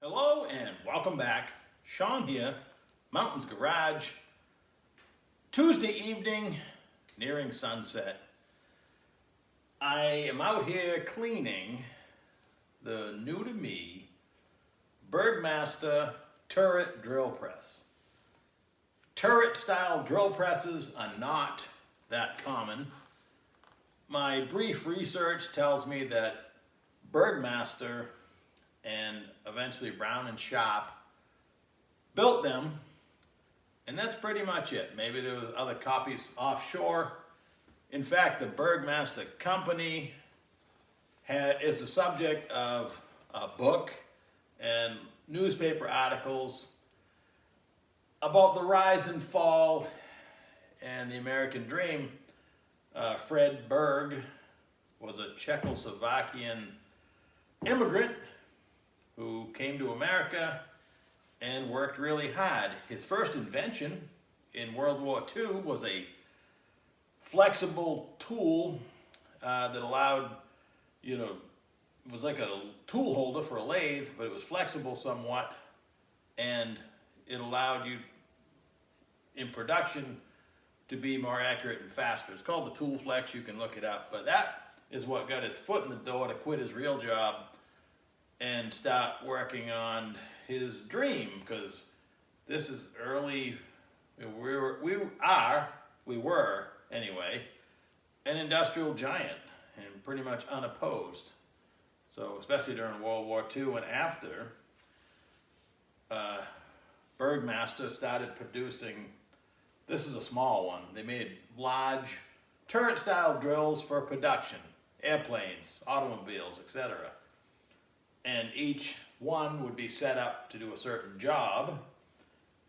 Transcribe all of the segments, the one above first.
Hello and welcome back. Sean here, Mountains Garage. Tuesday evening, nearing sunset. I am out here cleaning the new to me Burgmaster turret drill press. Turret style drill presses are not that common. My brief research tells me that Burgmaster and eventually Brown and Sharp built them, and that's pretty much it. Maybe there was other copies offshore. In fact, the Burgmaster company is the subject of a book and newspaper articles about the rise and fall and the American dream. Fred Berg was a Czechoslovakian immigrant who came to America and worked really hard. His first invention in World War II was a flexible tool that allowed, it was like a tool holder for a lathe, but it was flexible somewhat, and it allowed you in production to be more accurate and faster. It's called the Tool Flex. You can look it up, but that is what got his foot in the door to quit his real job and start working on his dream, because this is early. We were anyway, an industrial giant and pretty much unopposed. So especially during World War II and after, Burgmaster started producing. This is a small one. They made large turret-style drills for production, airplanes, automobiles, etc. And each one would be set up to do a certain job,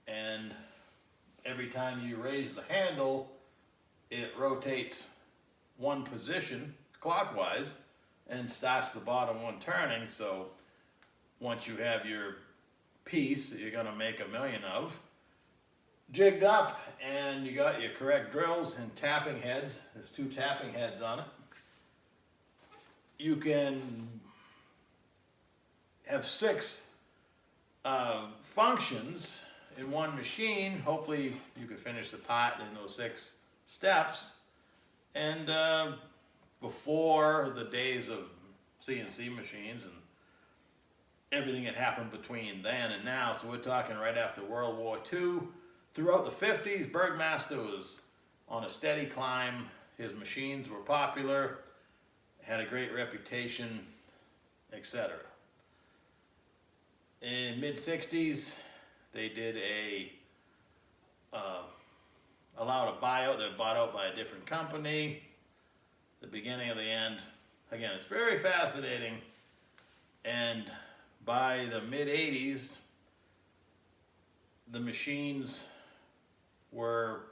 and every time you raise the handle, it rotates one position clockwise and starts the bottom one turning. So once you have your piece that you're going to make 1,000,000 of jigged up, and you got your correct drills and tapping heads, there's 2 tapping heads on it, you can have 6 functions in one machine. Hopefully you can finish the part in those 6 steps. And before the days of CNC machines and everything that happened between then and now, so we're talking right after World War II, throughout the 50s, Burgmaster was on a steady climb. His machines were popular, had a great reputation, etc. In mid-60s, they did allowed a buyout. They were bought out by a different company. The beginning of the end. Again, it's very fascinating. And by the mid-80s, the machines were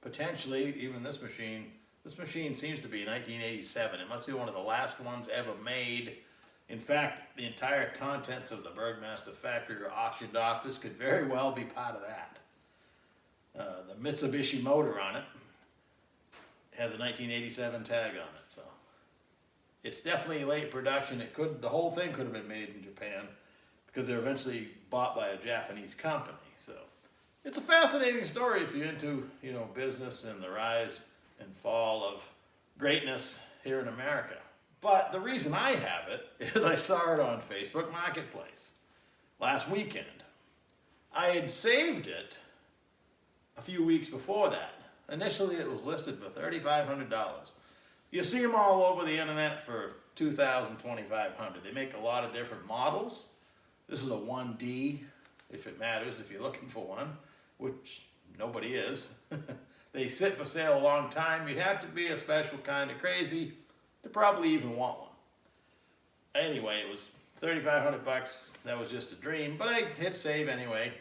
potentially, even this machine seems to be 1987. It must be one of the last ones ever made. In fact, the entire contents of the Burgmaster factory are auctioned off. This could very well be part of that. The Mitsubishi motor on it has a 1987 tag on it, so it's definitely late production. The whole thing could have been made in Japan, because they're eventually bought by a Japanese company. So it's a fascinating story if you're into, business and the rise and fall of greatness here in America. But the reason I have it is I saw it on Facebook Marketplace last weekend. I had saved it a few weeks before that. Initially it was listed for $3,500. You see them all over the internet for $2,000, $2,500. They make a lot of different models. This is a 1D, if it matters, if you're looking for one, which nobody is. They sit for sale a long time. You'd have to be a special kind of crazy to probably even want one. Anyway, it was $3,500. That was just a dream, but I hit save anyway.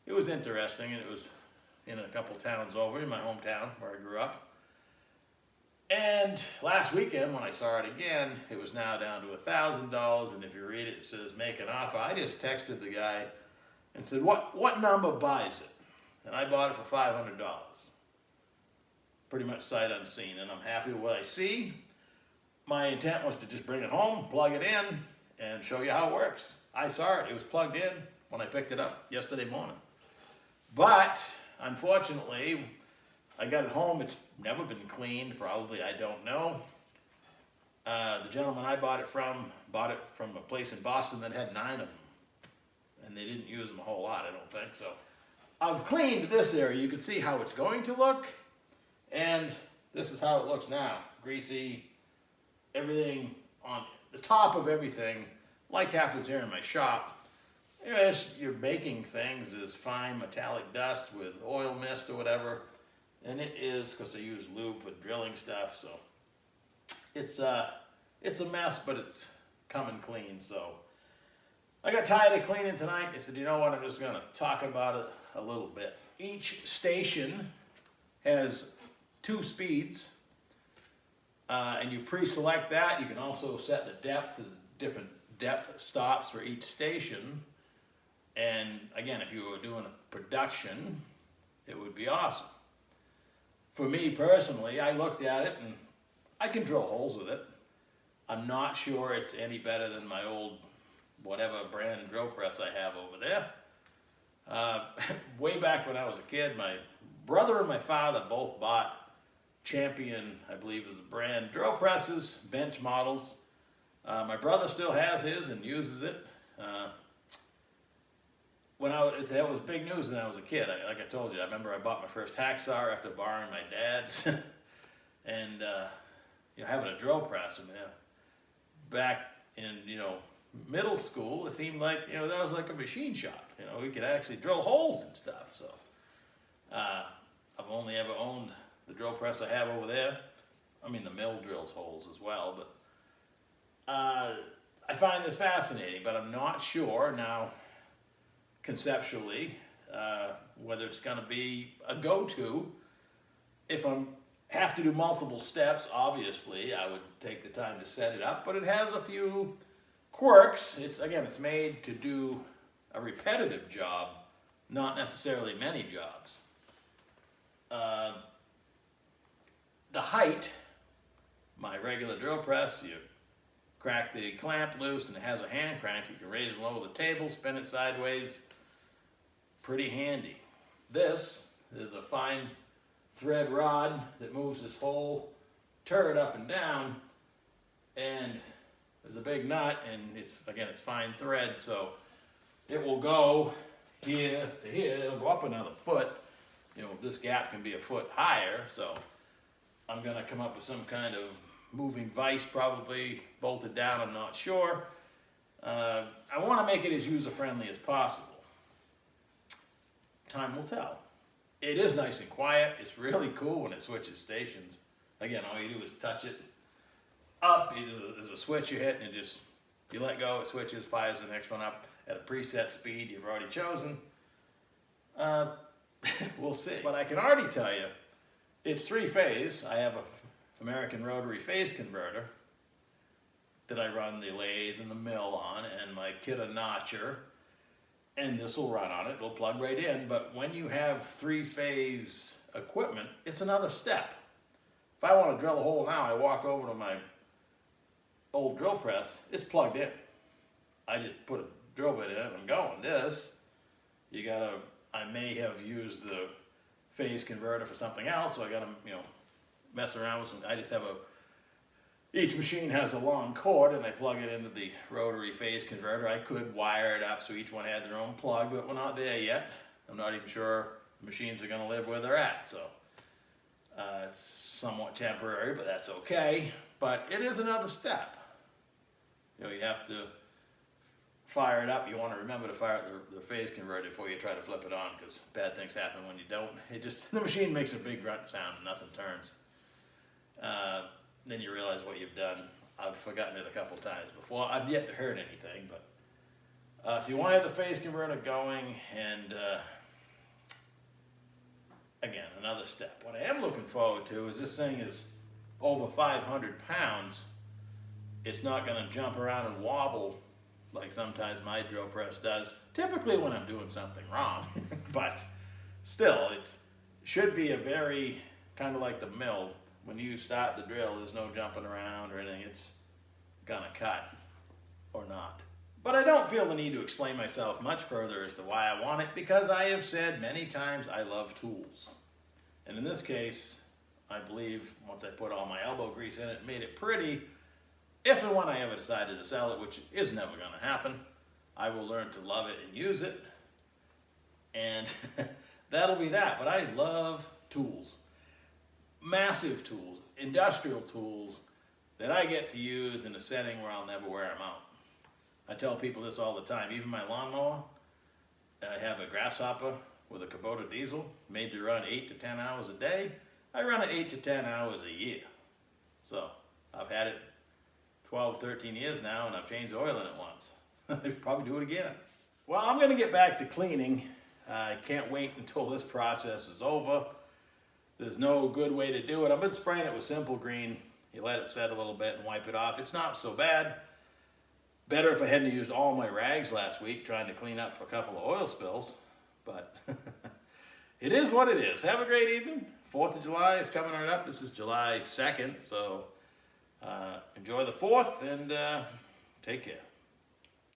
It was interesting, and it was in a couple towns over in my hometown where I grew up. And last weekend when I saw it again, it was now down to $1,000, and if you read it, it says make an offer. I just texted the guy and said, what number buys it? And I bought it for $500. Pretty much sight unseen, and I'm happy with what I see. My intent was to just bring it home, plug it in, and show you how it works. I saw it. It was plugged in when I picked it up yesterday morning. But unfortunately, I got it home. It's never been cleaned, probably, I don't know. The gentleman I bought it from a place in Boston that had 9 of them. And they didn't use them a whole lot, I don't think. So I've cleaned this area. You can see how it's going to look. And this is how it looks now. Greasy, everything on the top of everything, like happens here in my shop. As you're baking things is fine metallic dust with oil mist or whatever. And it is, because they use lube for drilling stuff, so it's a mess, but it's coming clean. So I got tired of cleaning tonight. I said, you know what, I'm just gonna talk about it a little bit. Each station has 2 speeds, and you pre-select that. You can also set the depth. There's different depth stops for each station. And again, if you were doing a production, it would be awesome. For me personally, I looked at it and I can drill holes with it. I'm not sure it's any better than my old whatever brand drill press I have over there. Way back when I was a kid, my brother and my father both bought Champion, I believe is the brand, drill presses, bench models. My brother still has his and uses it. That was big news when I was a kid. Like I told you, I remember I bought my first hacksaw after borrowing my dad's, and having a drill press. And back in middle school, it seemed like that was like a machine shop. We could actually drill holes and stuff. So I've only ever owned the drill press I have over there. I mean, the mill drills holes as well, but I find this fascinating. But I'm not sure now, conceptually, whether it's going to be a go-to. If I have to do multiple steps, obviously I would take the time to set it up, but it has a few quirks. It's made to do a repetitive job, not necessarily many jobs. The height, my regular drill press, you crack the clamp loose and it has a hand crank. You can raise and lower the table, spin it sideways. Pretty handy. This is a fine thread rod that moves this whole turret up and down, and there's a big nut, and it's fine thread, so it will go here to here. It'll go up another foot. This gap can be a foot higher, so I'm going to come up with some kind of moving vise, probably bolted down, I'm not sure. I want to make it as user-friendly as possible. Time will tell. It is nice and quiet. It's really cool when it switches stations. Again, all you do is touch it up. There's a switch you hit, and you let go, it switches, fires the next one up at a preset speed you've already chosen. We'll see. But I can already tell you, it's 3-phase. I have a American rotary phase converter that I run the lathe and the mill on, and my Kidder notcher, and this will run on it. It'll plug right in. But when you have 3-phase equipment, it's another step. If I want to drill a hole now, I walk over to my old drill press. It's plugged in. I just put a drill bit in it and I'm going. This, I may have used the phase converter for something else, so I gotta mess around with some. I just have each machine has a long cord, and I plug it into the rotary phase converter. I could wire it up so each one had their own plug, but we're not there yet. I'm not even sure the machines are going to live where they're at, so it's somewhat temporary, but that's okay. But it is another step. You have to fire it up. You want to remember to fire the phase converter before you try to flip it on, because bad things happen when you don't. The machine makes a big grunt sound and nothing turns. Then you realize what you've done. I've forgotten it a couple times before. I've yet to hurt anything, but so you want to have the phase converter going, and again, another step. What I am looking forward to is this thing is over 500 pounds. It's not going to jump around and wobble like sometimes my drill press does, typically when I'm doing something wrong. But still, it should be a very, kind of like the mill. When you start the drill, there's no jumping around or anything. It's gonna cut or not. But I don't feel the need to explain myself much further as to why I want it, because I have said many times I love tools. And in this case, I believe once I put all my elbow grease in it, made it pretty, if and when I ever decided to sell it, which is never going to happen, I will learn to love it and use it. And that'll be that. But I love tools. Massive tools, industrial tools that I get to use in a setting where I'll never wear them out. I tell people this all the time. Even my lawnmower, I have a Grasshopper with a Kubota diesel made to run 8 to 10 hours a day. I run it 8 to 10 hours a year. So I've had it 12, 13 years now, and I've changed oil in it once. I'll probably do it again. Well, I'm going to get back to cleaning. I can't wait until this process is over. There's no good way to do it. I've been spraying it with Simple Green. You let it set a little bit and wipe it off. It's not so bad. Better if I hadn't used all my rags last week trying to clean up a couple of oil spills. But it is what it is. Have a great evening. 4th of July is coming right up. This is July 2nd, so enjoy the 4th and take care.